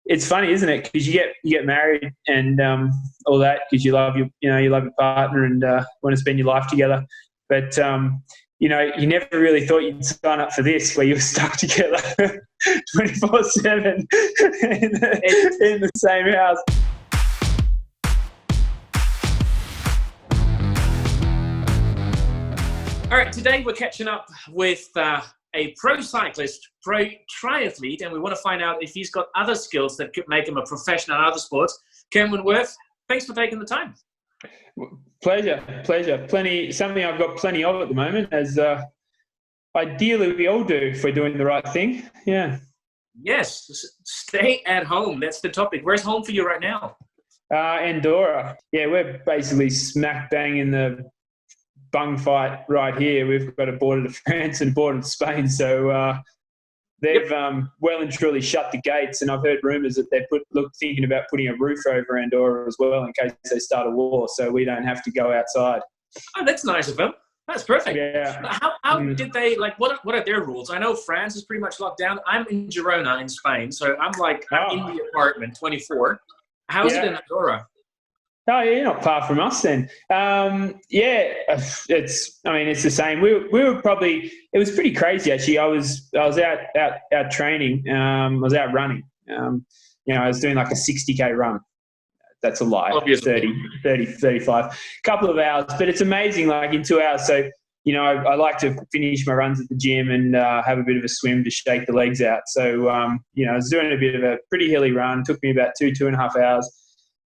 it's funny, isn't it? Because you get married and all that because you love your partner and want to spend your life together. But you never really thought you'd sign up for this, where you were stuck together 24/7 in the same house. All right, today we're catching up with a pro cyclist, pro triathlete, and we want to find out if he's got other skills that could make him a professional in other sports. Cameron Wurf, thanks for taking the time. Pleasure. Something I've got plenty of at the moment, as ideally we all do if we're doing the right thing. Yeah. Yes, stay at home. That's the topic. Where's home for you right now? Andorra. Yeah, we're basically smack bang in the bung fight right here. We've got a border to France and a border to Spain, so they've well and truly shut the gates. And I've heard rumours that they're thinking about putting a roof over Andorra as well in case they start a war, so we don't have to go outside. Oh, that's nice of them. That's perfect. Yeah. How did they, what are their rules? I know France is pretty much locked down. I'm in Girona in Spain, so I'm in the apartment 24. How's it in Andorra? Oh, yeah, you're not far from us then. It's the same. We were probably, it was pretty crazy actually. I was out training. I was out running. I was doing like a 60K run. That's a lie. Obviously. 30, 35, couple of hours, but it's amazing. Like in 2 hours. So, I like to finish my runs at the gym and have a bit of a swim to shake the legs out. So, I was doing a bit of a pretty hilly run. It took me about 2.5 hours.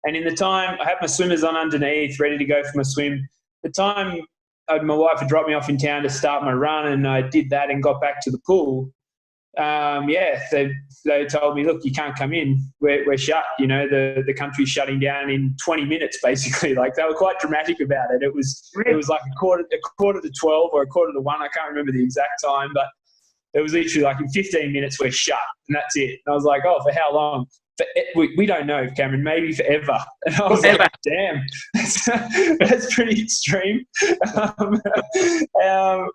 And in the time, I had my swimmers on underneath, ready to go for my swim. The time my wife had dropped me off in town to start my run, and I did that and got back to the pool. They told me, look, you can't come in. We're shut. The country's shutting down in 20 minutes, basically. Like, they were quite dramatic about it. It was like a quarter to 12 or a quarter to 1. I can't remember the exact time, but it was literally like in 15 minutes we're shut, and that's it. And I was like, oh, for how long? We don't know, Cameron, maybe forever. And I was like, damn, that's pretty extreme.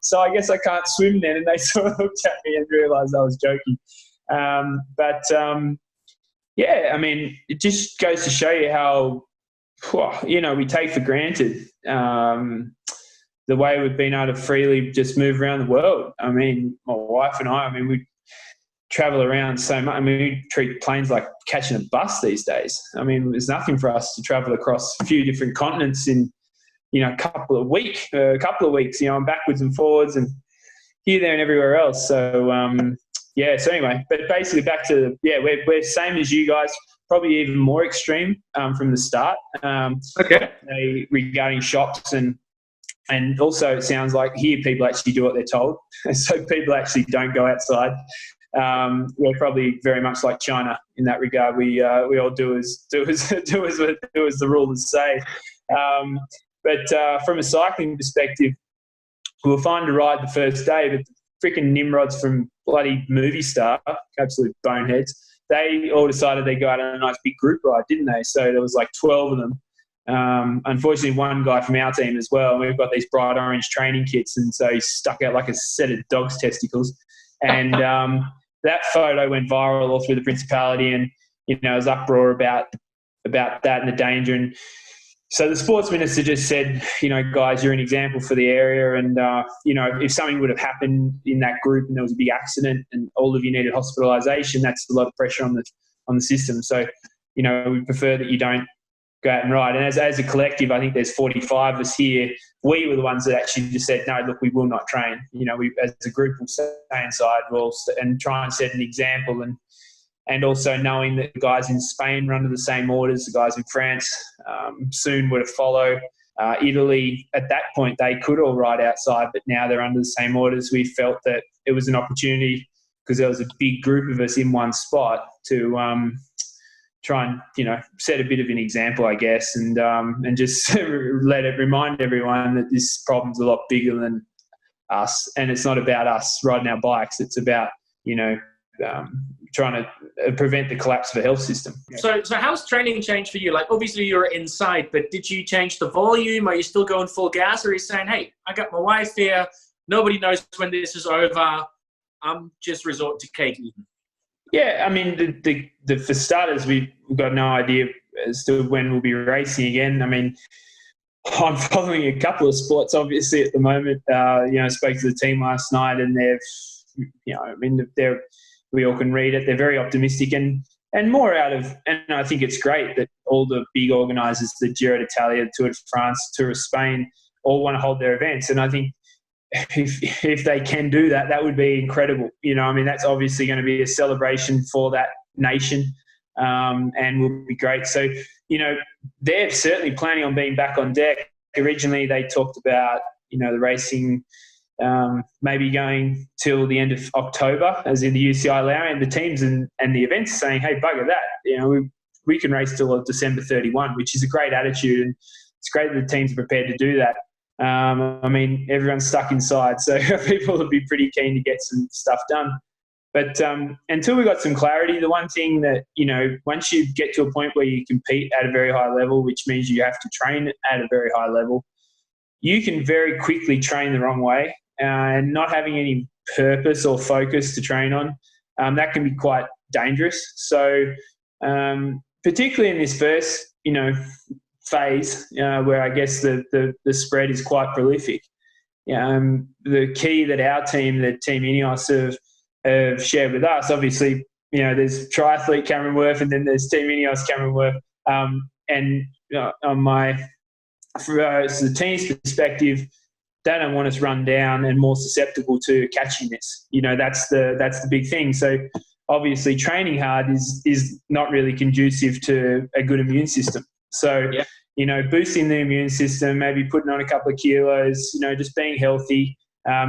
So I guess I can't swim then. And they sort of looked at me and realised I was joking. It just goes to show you how, we take for granted the way we've been able to freely just move around the world. I mean, my wife and I we travel around so much. I mean, we treat planes like catching a bus these days. I mean, there's nothing for us to travel across a few different continents in, a couple of weeks, and backwards and forwards and here, there and everywhere else. So, so anyway, but basically back to, we're same as you guys, probably even more extreme from the start. Regarding shops and also it sounds like here people actually do what they're told. So people actually don't go outside. We're probably very much like China in that regard. We all do as the rulers say. But from a cycling perspective, we were fine to ride the first day, but the freaking nimrods from bloody movie star, absolute boneheads, they all decided they'd go out on a nice big group ride, didn't they? So there was like 12 of them. Unfortunately, one guy from our team as well. We've got these bright orange training kits, and so he stuck out like a set of dog's testicles. And that photo went viral all through the Principality, and there was uproar about that and the danger. And so the sports minister just said, guys, you're an example for the area, and if something would have happened in that group and there was a big accident and all of you needed hospitalisation, that's a lot of pressure on the system. So we prefer that you don't go out and ride. And as a collective, I think there's 45 of us here. We were the ones that actually just said, no, look, we will not train. We as a group will stay inside and try and set an example. And also knowing that the guys in Spain run to the same orders, the guys in France soon would have followed. Italy, at that point, they could all ride outside, but now they're under the same orders. We felt that it was an opportunity because there was a big group of us in one spot to try and set a bit of an example, I guess, and just remind everyone that this problem's a lot bigger than us, and it's not about us riding our bikes. It's about trying to prevent the collapse of the health system. So how's training changed for you? Like, obviously you're inside, but did you change the volume? Are you still going full gas, or are you saying, hey, I got my wife here, nobody knows when this is over, I'm just resort to cake eating? Yeah, I mean, for starters, we've got no idea as to when we'll be racing again. I mean, I'm following a couple of sports, obviously, at the moment. I spoke to the team last night, and we all can read it. They're very optimistic and more out of, and I think it's great that all the big organisers, the Giro d'Italia, Tour de France, Tour of Spain, all want to hold their events. And I think if they can do that, that would be incredible. That's obviously going to be a celebration for that nation, and will be great. So, they're certainly planning on being back on deck. Originally, they talked about, the racing maybe going till the end of October, as in the UCI allowing. The teams and the events saying, hey, bugger that. We can race till December 31, which is a great attitude. And it's great that the teams are prepared to do that. Everyone's stuck inside, so people will be pretty keen to get some stuff done. But until we got some clarity, the one thing that, once you get to a point where you compete at a very high level, which means you have to train at a very high level, you can very quickly train the wrong way, and not having any purpose or focus to train on, that can be quite dangerous. So particularly in this first, phase, where I guess the spread is quite prolific. The key that our team, the Team Ineos, have shared with us, obviously, there's triathlete Cameron Wurf, and then there's Team Ineos Cameron Wurf. From the team's perspective, they don't want us run down and more susceptible to catching this. That's the big thing. So obviously, training hard is not really conducive to a good immune system. So, boosting the immune system, maybe putting on a couple of kilos, just being healthy,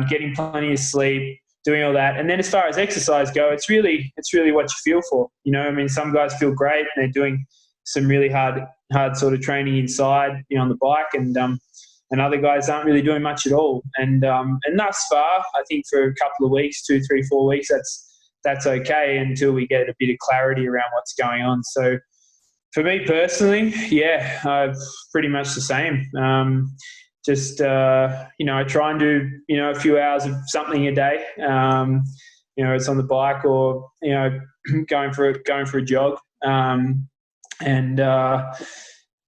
getting plenty of sleep, doing all that. And then as far as exercise go, it's really what you feel for. Some guys feel great and they're doing some really hard sort of training inside, on the bike, and other guys aren't really doing much at all. And thus far, I think for a couple of weeks, 2, 3, 4 weeks, that's okay until we get a bit of clarity around what's going on. So, for me personally, pretty much the same. I try and do, a few hours of something a day. It's on the bike or, going for a jog.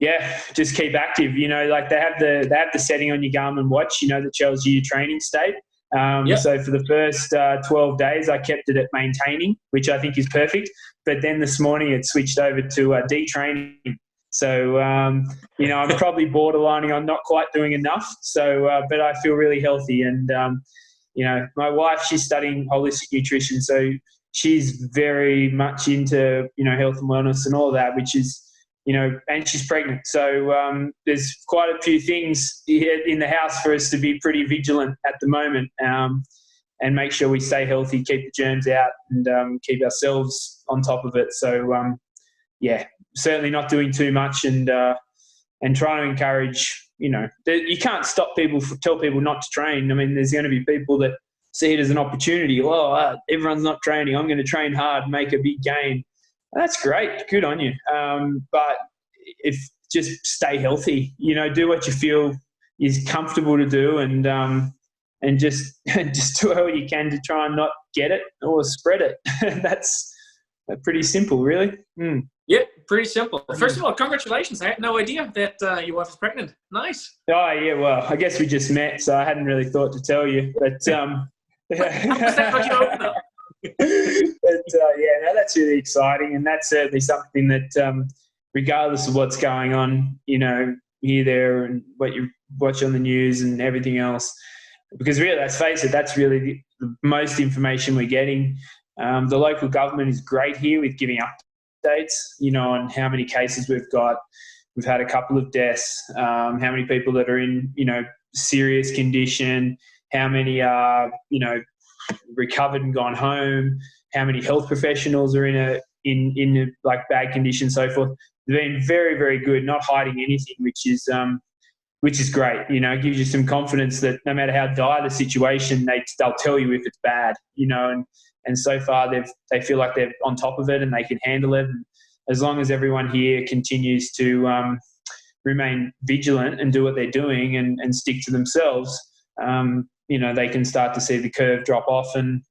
Just keep active. Like they have the setting on your Garmin watch, that tells you your training state. So for the first 12 days, I kept it at maintaining, which I think is perfect. But then this morning it switched over to detraining. So, I'm probably borderlining on not quite doing enough. So, but I feel really healthy. And, my wife, she's studying holistic nutrition. So she's very much into, health and wellness and all that, which is, and she's pregnant. So there's quite a few things in the house for us to be pretty vigilant at the moment, and make sure we stay healthy, keep the germs out, and keep ourselves on top of it. So, certainly not doing too much, and trying to encourage, you can't tell people not to train. There's going to be people that see it as an opportunity. Well, everyone's not training. I'm going to train hard, make a big gain. That's great. Good on you. But if just stay healthy, do what you feel is comfortable to do, and just do all you can to try and not get it or spread it. That's pretty simple, really. Yeah, pretty simple. First of all, congratulations. I had no idea that your wife is pregnant. Nice. Oh, yeah. Well, I guess we just met, so I hadn't really thought to tell you. But how was that not your opener? But that's really exciting, and that's certainly something that, regardless of what's going on, here, there, and what you watch on the news and everything else, because really, let's face it, that's really the most information we're getting. The local government is great here with giving updates, on how many cases we've got. We've had a couple of deaths, how many people that are in, serious condition, how many are, recovered and gone home, how many health professionals are in a bad condition, so forth. They've been very, very good, not hiding anything, which is great. It gives you some confidence that no matter how dire the situation, they'll tell you if it's bad, and so far they feel like they're on top of it and they can handle it. And as long as everyone here continues to remain vigilant and do what they're doing and stick to themselves, they can start to see the curve drop off, and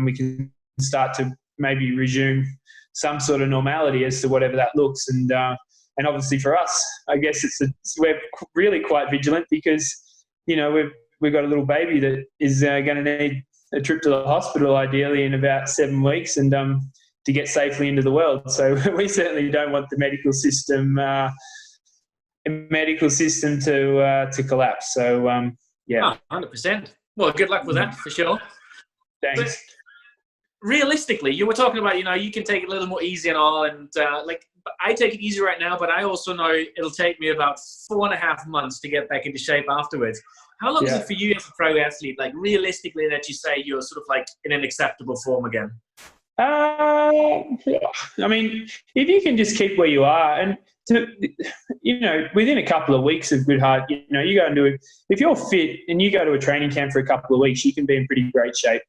we can start to maybe resume some sort of normality as to whatever that looks. And obviously for us, I guess we're really quite vigilant because, we've got a little baby that is going to need a trip to the hospital ideally in about 7 weeks and to get safely into the world. So we certainly don't want the medical system to collapse. So, yeah. 100%. Well, good luck with that for sure. Thanks. But realistically, you were talking about, you can take it a little more easy and all. And I take it easy right now, but I also know it'll take me about 4.5 months to get back into shape afterwards. How long is it for you as a pro athlete, like realistically, that you say you're sort of like in an acceptable form again? I mean, if you can just keep where you are and, within a couple of weeks of good heart, you go and do it. If you're fit and you go to a training camp for a couple of weeks, you can be in pretty great shape.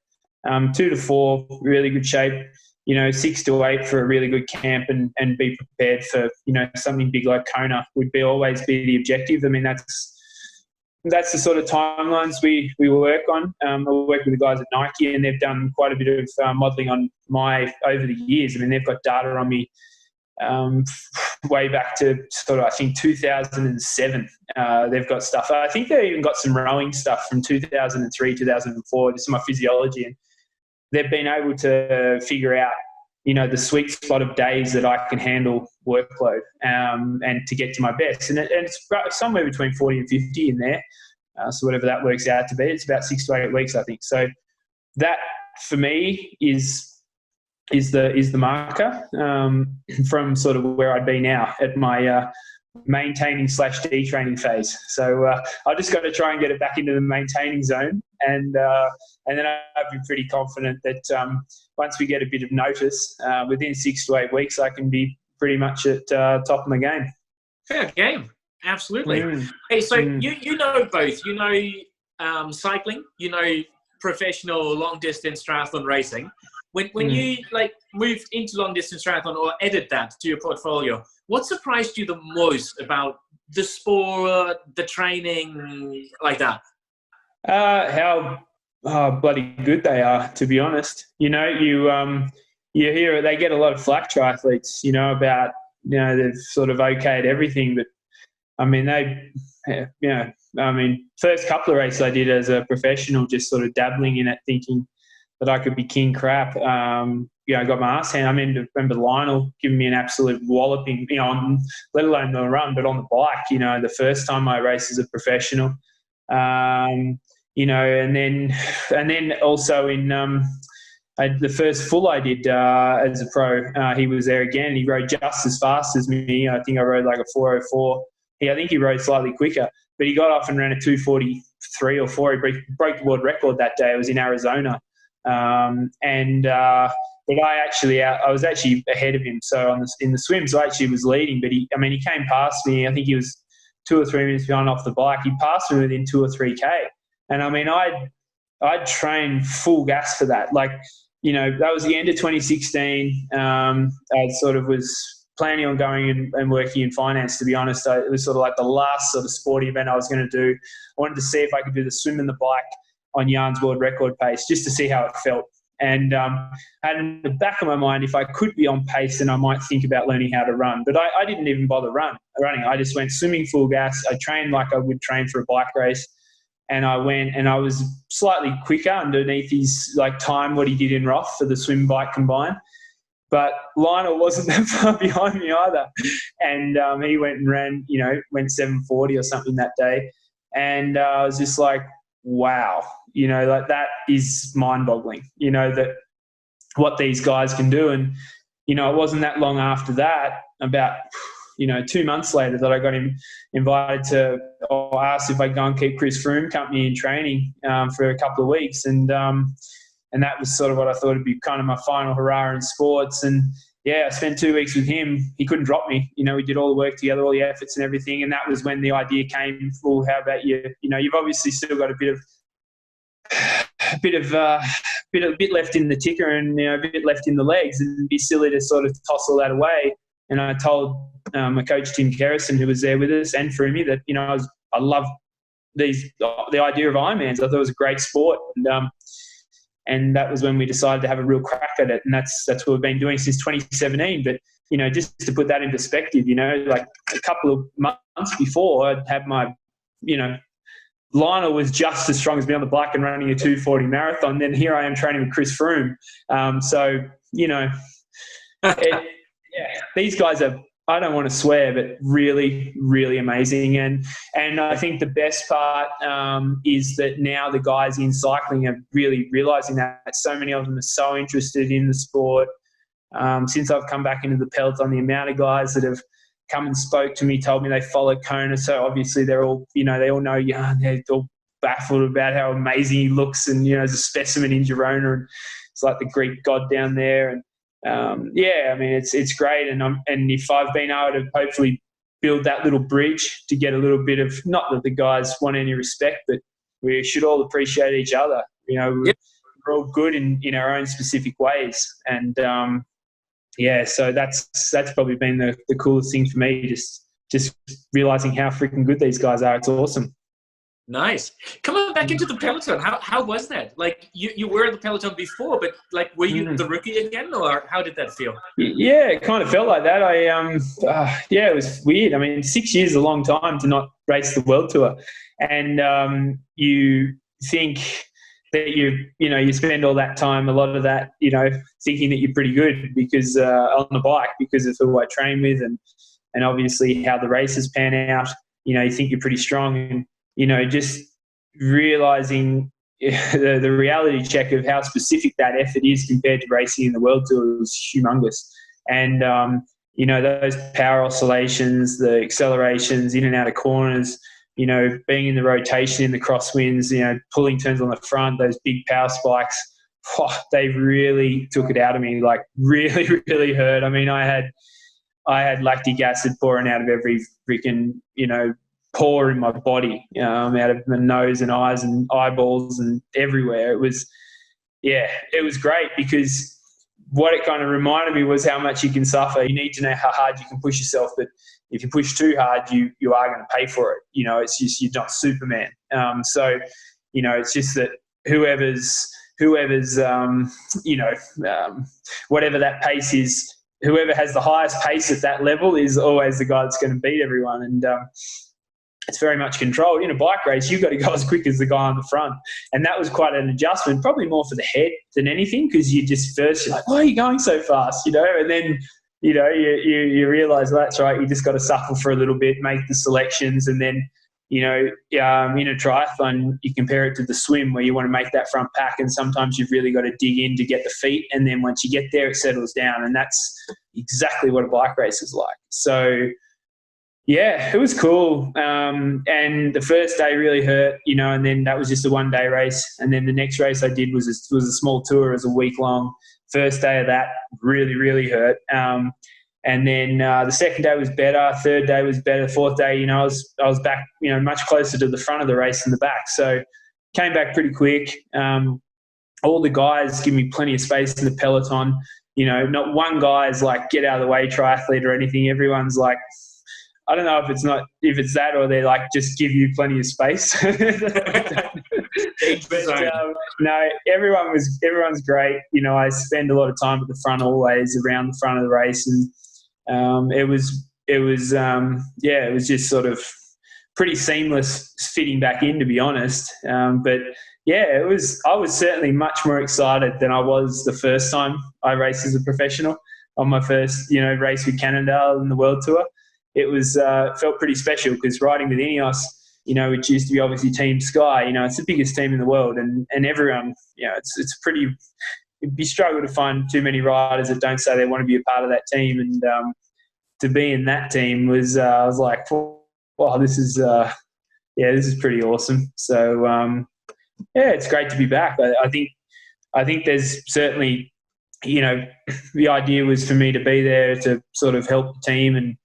2 to 4, really good shape. 6 to 8 for a really good camp and be prepared for, something big like Kona would always be the objective. I mean, that's the sort of timelines we work on. I work with the guys at Nike, and they've done quite a bit of modelling on over the years. I mean, they've got data on me way back to sort of, I think, 2007. They've got stuff. I think they even got some rowing stuff from 2003, 2004, just my physiology. And they've been able to figure out, the sweet spot of days that I can handle workload and to get to my best. And it's somewhere between 40 and 50 in there. So whatever that works out to be, it's about 6 to 8 weeks, I think. So that for me is the marker from sort of where I'd be now at my maintaining / detraining phase. So I've just got to try and get it back into the maintaining zone, and then I'd be pretty confident that once we get a bit of notice, within 6 to 8 weeks, I can be pretty much at top of my game. Fair game, absolutely. Hey, so you know both. Cycling, professional long distance triathlon racing. When you moved into long distance triathlon or added that to your portfolio, what surprised you the most about the sport, the training, like that? How bloody good they are, to be honest. You hear they get a lot of flack, triathletes, about they've sort of okayed everything, but I mean first couple of races I did as a professional, just sort of dabbling in it, thinking that I could be king crap. I got my ass handed. I mean, remember Lionel giving me an absolute walloping, let alone the run, but on the bike, the first time I raced as a professional. And then also in the first full I did as a pro, he was there again. He rode just as fast as me. I think I rode like a 4:04. I think he rode slightly quicker, but he got off and ran a 2:43 or 4. He broke the world record that day. It was in Arizona. But I was actually ahead of him. So in the swims, I actually was leading, but he came past me. I think he was 2 or 3 minutes behind off the bike. He passed me within 2 or 3K. And I'd trained full gas for that. That was the end of 2016. I sort of was planning on going and working in finance, to be honest. It was sort of like the last sort of sporty event I was going to do. I wanted to see if I could do the swim and the bike on Yarn's world record pace, just to see how it felt. And I had in the back of my mind, if I could be on pace, then I might think about learning how to run. But I didn't even bother running. I just went swimming full gas. I trained like I would train for a bike race. And I went and I was slightly quicker underneath his time, what he did in Wurf for the swim bike combined. But Lionel wasn't that far behind me either. And he went and ran, went 7:40 or something that day. And I was just like, wow, that is mind-boggling, that what these guys can do. And, it wasn't that long after that, about, 2 months later, that I got invited to, or asked if I'd go and keep Chris Froome company in training for a couple of weeks. And that was sort of what I thought would be kind of my final hurrah in sports. And I spent 2 weeks with him. He couldn't drop me. We did all the work together, all the efforts and everything. And that was when the idea came, well, how about you? You've obviously still got a bit left in the ticker and a bit left in the legs, and it'd be silly to sort of toss all that away. And I told my coach Tim Kerrison, who was there with us, and Froomey, that I love the idea of Ironmans. I thought it was a great sport, and And that was when we decided to have a real crack at it. And that's what we've been doing since 2017. But, just to put that in perspective, like a couple of months before, I'd had my, Lionel was just as strong as me on the bike and running a 2:40 marathon. Then here I am training with Chris Froome. These guys are, I don't want to swear, but really, really amazing. And I think the best part is that now the guys in cycling are really realising that so many of them are so interested in the sport. Since I've come back into the peloton, the amount of guys that have come and spoke to me, told me they follow Kona. So obviously they're all, they all know, they're all baffled about how amazing he looks, and, as a specimen in Girona, and it's like the Greek god down there. And it's great. And if I've been able to hopefully build that little bridge to get a little bit of, not that the guys want any respect, but we should all appreciate each other. We're all good in our own specific ways. And, so that's probably been the coolest thing for me, just realising how freaking good these guys are. It's awesome. Nice. Coming back into the peloton, how was that? Like, you were in the peloton before, but like, were you the rookie again, or how did that feel? Yeah, it kind of felt like that. It was weird. I mean, 6 years is a long time to not race the World Tour, and you think that you spend all that time, a lot of that, thinking that you're pretty good because on the bike, because of who I train with, and obviously how the races pan out. You think you're pretty strong, and just realising the reality check of how specific that effort is compared to racing in the World Tour was humongous. And, those power oscillations, the accelerations in and out of corners, being in the rotation in the crosswinds, pulling turns on the front, those big power spikes, they really took it out of me, like really, really hurt. I mean, I had lactic acid pouring out of every freaking, pore in my body, out of my nose and eyes and eyeballs and everywhere. It was great, because what it kind of reminded me was how much you can suffer. You need to know how hard you can push yourself, but if you push too hard, you are going to pay for it. It's just, you're not Superman. It's just that whoever's whatever that pace is, whoever has the highest pace at that level is always the guy that's going to beat everyone. And it's very much controlled. In a bike race, you've got to go as quick as the guy on the front. And that was quite an adjustment, probably more for the head than anything, because you're like, why are you going so fast? And then, you realise, well, that's right, you just got to suffer for a little bit, make the selections. And then, in a triathlon, you compare it to the swim, where you want to make that front pack, and sometimes you've really got to dig in to get the feet. And then once you get there, it settles down. And that's exactly what a bike race is like. So, yeah, it was cool. And the first day really hurt, and then that was just a one-day race. And then the next race I did was a small tour, as a week-long. First day of that really, really hurt. And then the second day was better. Third day was better. Fourth day, I was back, much closer to the front of the race than the back. So came back pretty quick. All the guys give me plenty of space in the peloton. Not one guy is like, get out of the way, triathlete or anything. Everyone's like, I don't know if it's that, or they're like, just give you plenty of space. No, everyone's great. I spend a lot of time at the front, always around the front of the race, and it was just sort of pretty seamless fitting back in, to be honest. But yeah, I was certainly much more excited than I was the first time I raced as a professional on my first, race with Cannondale in the World Tour. It was felt pretty special, because riding with Ineos, which used to be obviously Team Sky, it's the biggest team in the world, and everyone, it's pretty. It'd be struggle to find too many riders that don't say they want to be a part of that team, and to be in that team was I was like, wow, this is pretty awesome. So it's great to be back. I think there's certainly, the idea was for me to be there to sort of help the team and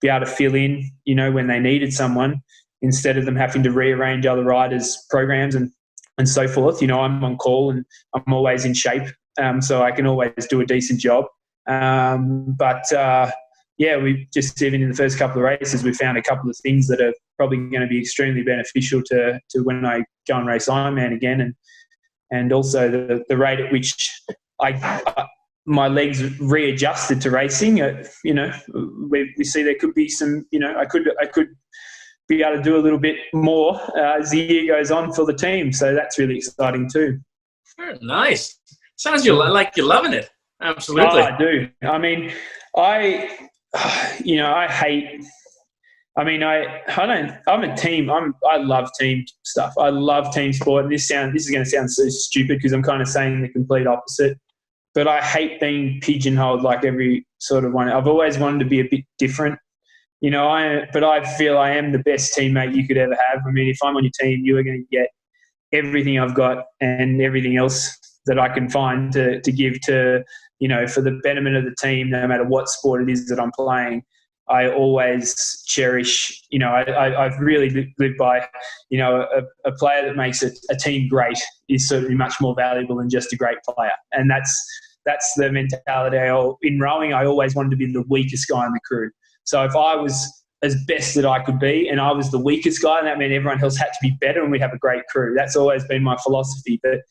be able to fill in, when they needed someone, instead of them having to rearrange other riders' programs and so forth. I'm on call and I'm always in shape, so I can always do a decent job. We just, even in the first couple of races, we found a couple of things that are probably going to be extremely beneficial to when I go and race Ironman again. And and also the rate at which my legs readjusted to racing. We see there could be some, I could be able to do a little bit more as the year goes on for the team. So that's really exciting too. Very nice. Sounds like you're loving it. Absolutely. Oh, I do. I mean, I hate. I mean, I'm a team. I love team stuff. I love team sport. And this is going to sound so stupid because I'm kind of saying the complete opposite. But I hate being pigeonholed like every sort of one. I've always wanted to be a bit different. But I feel I am the best teammate you could ever have. I mean, if I'm on your team, you are going to get everything I've got and everything else that I can find to give to, for the betterment of the team, no matter what sport it is that I'm playing. I always cherish, I've really lived by, a player that makes a team great is certainly much more valuable than just a great player. And that's the mentality. In rowing, I always wanted to be the weakest guy in the crew. So if I was as best that I could be and I was the weakest guy, that meant everyone else had to be better and we'd have a great crew. That's always been my philosophy. But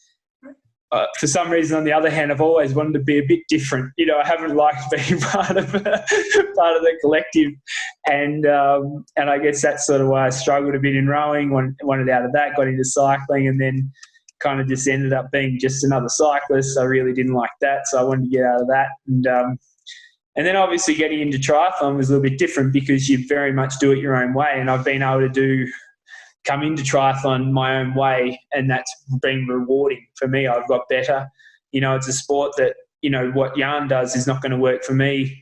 for some reason, on the other hand, I've always wanted to be a bit different. I haven't liked being part of the collective, and I guess that's sort of why I struggled a bit in rowing. Wanted out of that, got into cycling, and then kind of just ended up being just another cyclist. I really didn't like that, so I wanted to get out of that. And then obviously getting into triathlon was a little bit different because you very much do it your own way, and I've been able to come into triathlon my own way, and that's been rewarding for me. I've got better. It's a sport that, what Jan does is not going to work for me.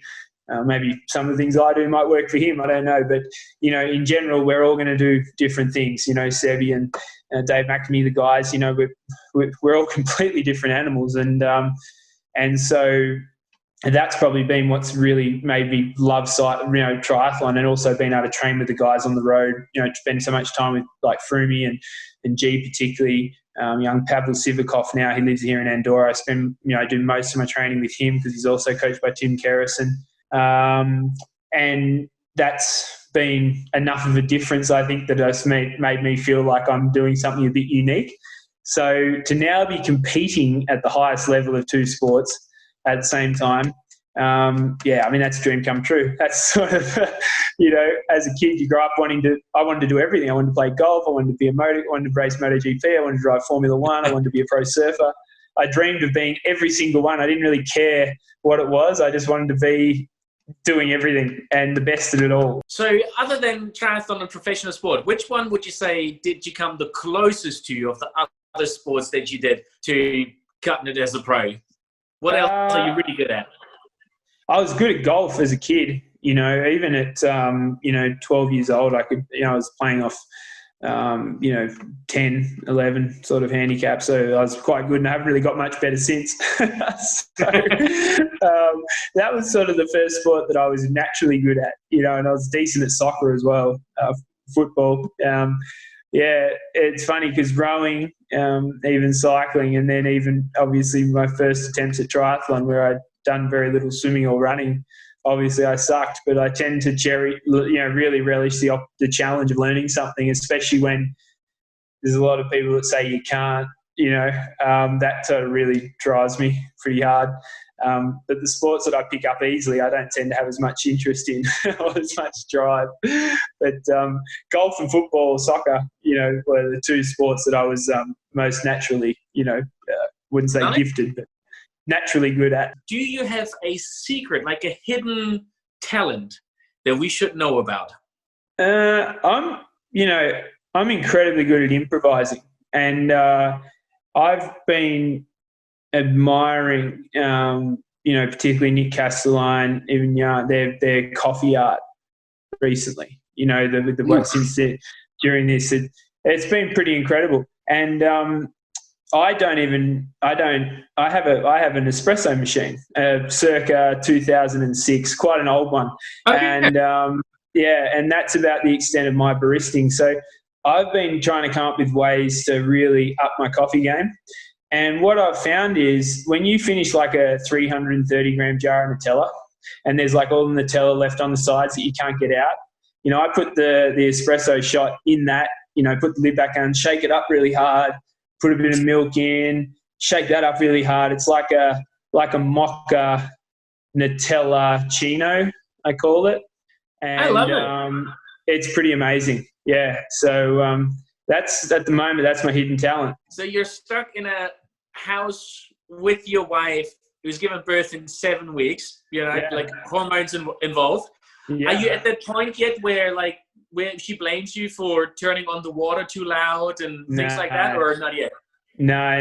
Maybe some of the things I do might work for him. I don't know. But, in general, we're all going to do different things. Sebi and Dave McNamee, the guys, we're all completely different animals. And so that's probably been what's really made me love triathlon, and also being able to train with the guys on the road, spend so much time with like Froomey and G particularly, young Pavel Sivakov now, he lives here in Andorra. I spend, do most of my training with him because he's also coached by Tim Kerrison. And that's been enough of a difference, I think, that it's made me feel like I'm doing something a bit unique. So to now be competing at the highest level of two sports at the same time, that's a dream come true. That's sort of, as a kid, you grow up I wanted to do everything. I wanted to play golf. I wanted to I wanted to race MotoGP. I wanted to drive Formula One. I wanted to be a pro surfer. I dreamed of being every single one. I didn't really care what it was. I just wanted to be doing everything and the best at it all. So other than triathlon and professional sport, which one would you say did you come the closest to of the other sports that you did to cutting it as a pro? What else are you really good at? I was good at golf as a kid, even at, 12 years old, I could, I was playing off, 10, 11 sort of handicap. So I was quite good and I haven't really got much better since. That was sort of the first sport that I was naturally good at, and I was decent at soccer as well, football. It's funny because rowing, even cycling, and then even obviously my first attempts at triathlon where I'd done very little swimming or running. Obviously I sucked, but I tend to really relish the challenge of learning something, especially when there's a lot of people that say you can't, that sort of really drives me pretty hard. But the sports that I pick up easily, I don't tend to have as much interest in or as much drive. But golf and football or soccer, were the two sports that I was most naturally, wouldn't say gifted, but naturally good at. Do you have a secret, like a hidden talent that we should know about? I'm incredibly good at improvising, and I've been admiring, particularly Nick Castelline, even their coffee art recently. With the work since during this, it's been pretty incredible. And I have an espresso machine, circa 2006, quite an old one. Okay. And and that's about the extent of my baristing. So I've been trying to come up with ways to really up my coffee game. And what I've found is when you finish like a 330 gram jar of Nutella and there's like all the Nutella left on the sides that you can't get out, I put the espresso shot in that, put the lid back on, shake it up really hard, put a bit of milk in, shake that up really hard. It's like a mocha Nutella chino, I call it. And I love it. It's pretty amazing. Yeah. So that's, at the moment, that's my hidden talent. So you're stuck in a house with your wife who's given birth in 7 weeks, like hormones involved. Yeah. Are you at that point yet where she blames you for turning on the water too loud and things like that, or not yet? No.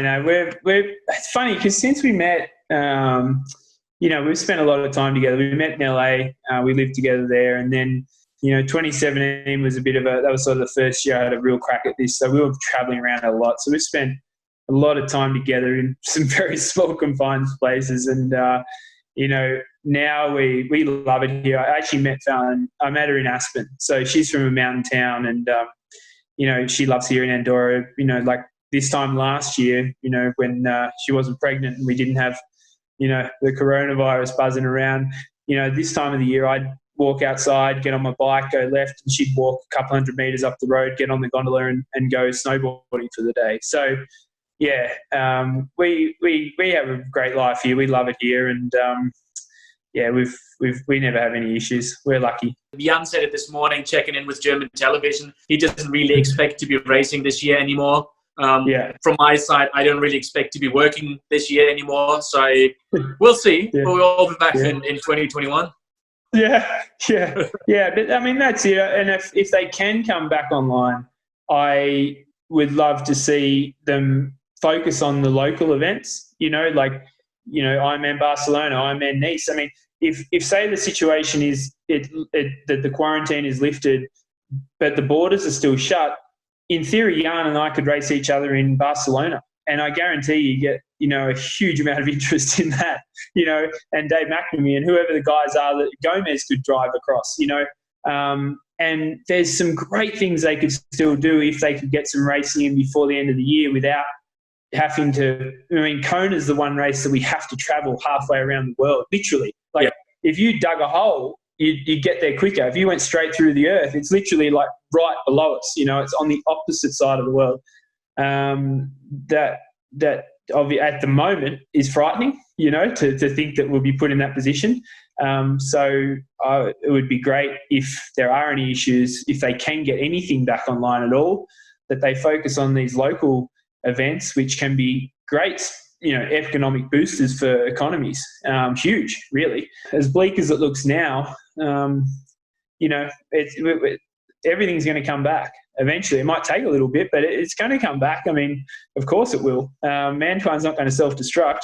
It's funny because since we met, we've spent a lot of time together. We met in LA. We lived together there, and then 2017 was that was sort of the first year I had a real crack at this. So we were traveling around a lot. So we spent a lot of time together in some very small confined places, and now we love it here. I actually met Fallon. I met her in Aspen. So she's from a mountain town, and she loves here in Andorra. Like this time last year, when she wasn't pregnant and we didn't have the coronavirus buzzing around, this time of the year I'd walk outside, get on my bike, go left, and she'd walk a couple hundred meters up the road, get on the gondola and go snowboarding for the day. So yeah, we have a great life here. We love it here, and we never have any issues. We're lucky. Jan said it this morning, checking in with German television. He doesn't really expect to be racing this year anymore. From my side, I don't really expect to be working this year anymore. So we'll see. Yeah. We'll all be back in 2021. Yeah. But I mean, that's it. And if they can come back online, I would love to see them focus on the local events. Ironman Barcelona, Ironman Nice. I mean, if say the situation is that the quarantine is lifted, but the borders are still shut, in theory, Jan and I could race each other in Barcelona, and I guarantee you get a huge amount of interest in that. And Dave McNamee and whoever the guys are that Gomez could drive across. And there's some great things they could still do if they could get some racing in before the end of the year without having to. I mean, Kona's the one race that we have to travel halfway around the world, literally. If you dug a hole, you'd get there quicker. If you went straight through the earth, it's literally like right below us. It's on the opposite side of the world. That at the moment is frightening. To think that we'll be put in that position. So it would be great if there are any issues, if they can get anything back online at all, that they focus on these local events, which can be great, economic boosters for economies. Huge, really. As bleak as it looks now, everything's going to come back eventually. It might take a little bit, but it's going to come back. I mean, of course it will. Mankind's not going to self-destruct.